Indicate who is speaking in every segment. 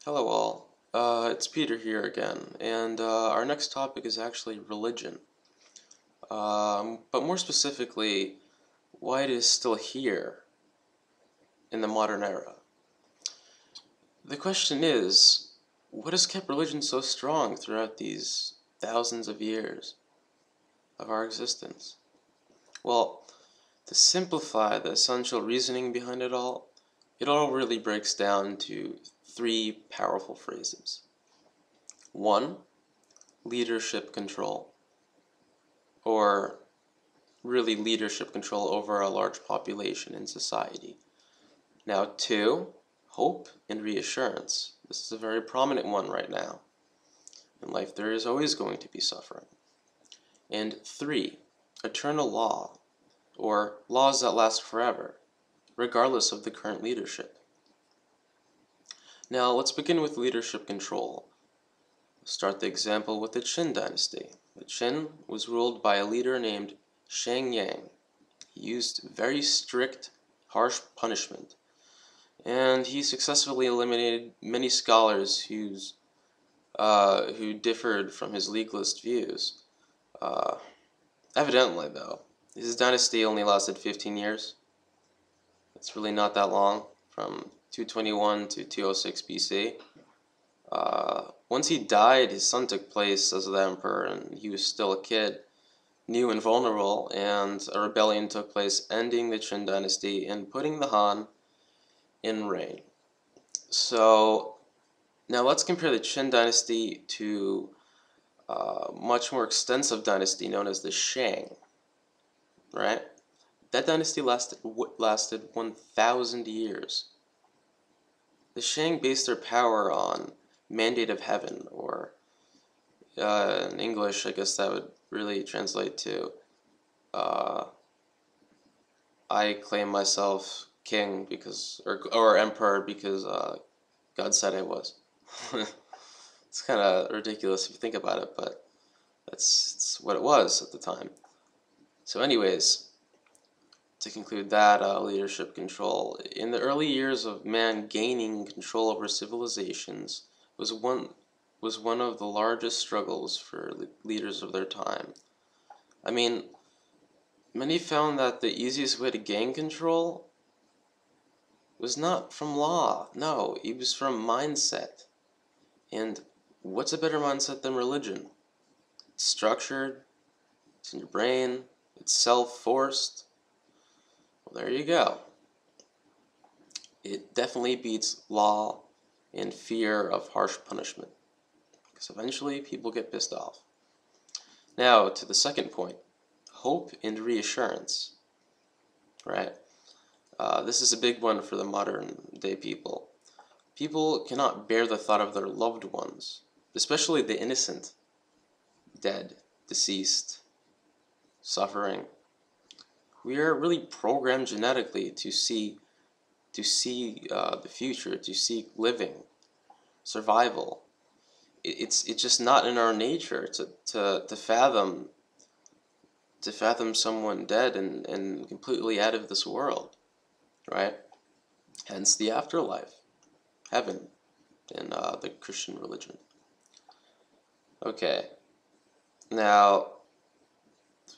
Speaker 1: Hello all, it's Peter here again, and our next topic is actually religion, but more specifically, why it is still here in the modern era. The question is, what has kept religion so strong throughout these thousands of years of our existence? Well, to simplify the essential reasoning behind it all really breaks down to three powerful phrases. One, leadership control, or really leadership control over a large population in society. Now, two, hope and reassurance. This is a very prominent one right now. In life, there is always going to be suffering. And three, eternal law, or laws that last forever, regardless of the current leadership. Now, let's begin with leadership control. Start the example with the Qin dynasty. The Qin was ruled by a leader named Shang Yang. He used very strict, harsh punishment, and he successfully eliminated many scholars who differed from his legalist views. Uh, Evidently, though, his dynasty only lasted 15 years. It's really not that long, from 221 to 206 BC. Once he died, his son took place as the emperor, and he was still a kid, new and vulnerable, and a rebellion took place, ending the Qin dynasty and putting the Han in reign. So, now let's compare the Qin dynasty to a much more extensive dynasty known as the Shang, right? That dynasty lasted 1,000 years. The Shang based their power on mandate of heaven, or in English, I guess that would really translate to I claim myself king because, or emperor because God said I was. It's kind of ridiculous if you think about it, but that's what it was at the time. So anyways, to conclude that leadership control, in the early years of man gaining control over civilizations was one of the largest struggles for leaders of their time. I mean, many found that the easiest way to gain control was not from law. No, it was from mindset. And what's a better mindset than religion? It's structured, it's in your brain, it's self-forced. Well, there you go. It definitely beats law and fear of harsh punishment, because eventually people get pissed off. Now, to the second point, hope and reassurance, right? This is a big one for the modern day people. People cannot bear the thought of their loved ones, especially the innocent, dead, deceased, suffering. We are really programmed genetically to see the future, to seek living, survival. It's just not in our nature to fathom someone dead and completely out of this world, right? Hence the afterlife, heaven, in the Christian religion. Okay, now,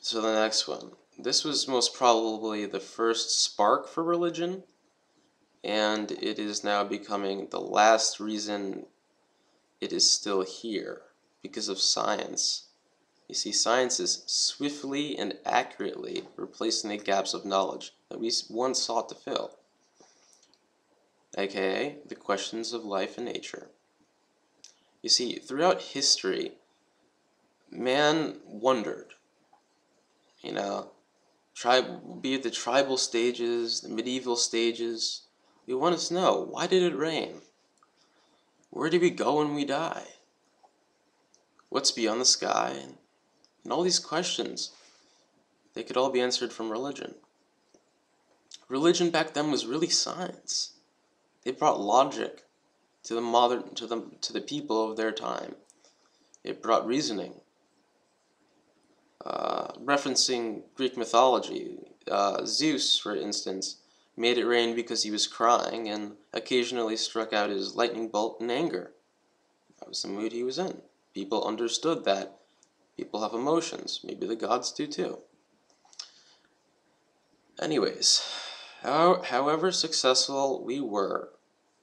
Speaker 1: so the next one. This was most probably the first spark for religion, and it is now becoming the last reason it is still here, because of science. You see, science is swiftly and accurately replacing the gaps of knowledge that we once sought to fill, aka the questions of life and nature. You see, throughout history, man wondered, be it the tribal stages, the medieval stages. We want to know, why did it rain? Where do we go when we die? What's beyond the sky? And all these questions, they could all be answered from religion. Religion back then was really science. They brought logic to the people of their time. It brought reasoning. Referencing Greek mythology, Zeus, for instance, made it rain because he was crying, and occasionally struck out his lightning bolt in anger. That was the mood he was in. People understood that people have emotions. Maybe the gods do too. Anyways, however successful we were,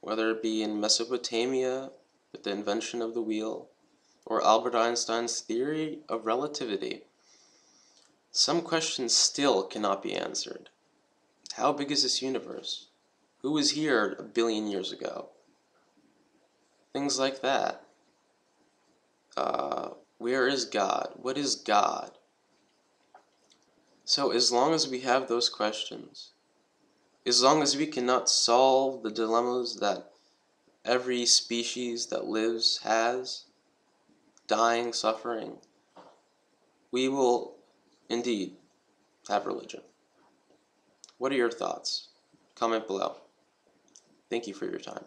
Speaker 1: whether it be in Mesopotamia with the invention of the wheel, or Albert Einstein's theory of relativity, some questions still cannot be answered. How big is this universe? Who was here a billion years ago? Things like that. Where is God? What is God? So as long as we have those questions, as long as we cannot solve the dilemmas that every species that lives has, dying, suffering, we will indeed have religion. What are your thoughts? Comment below. Thank you for your time.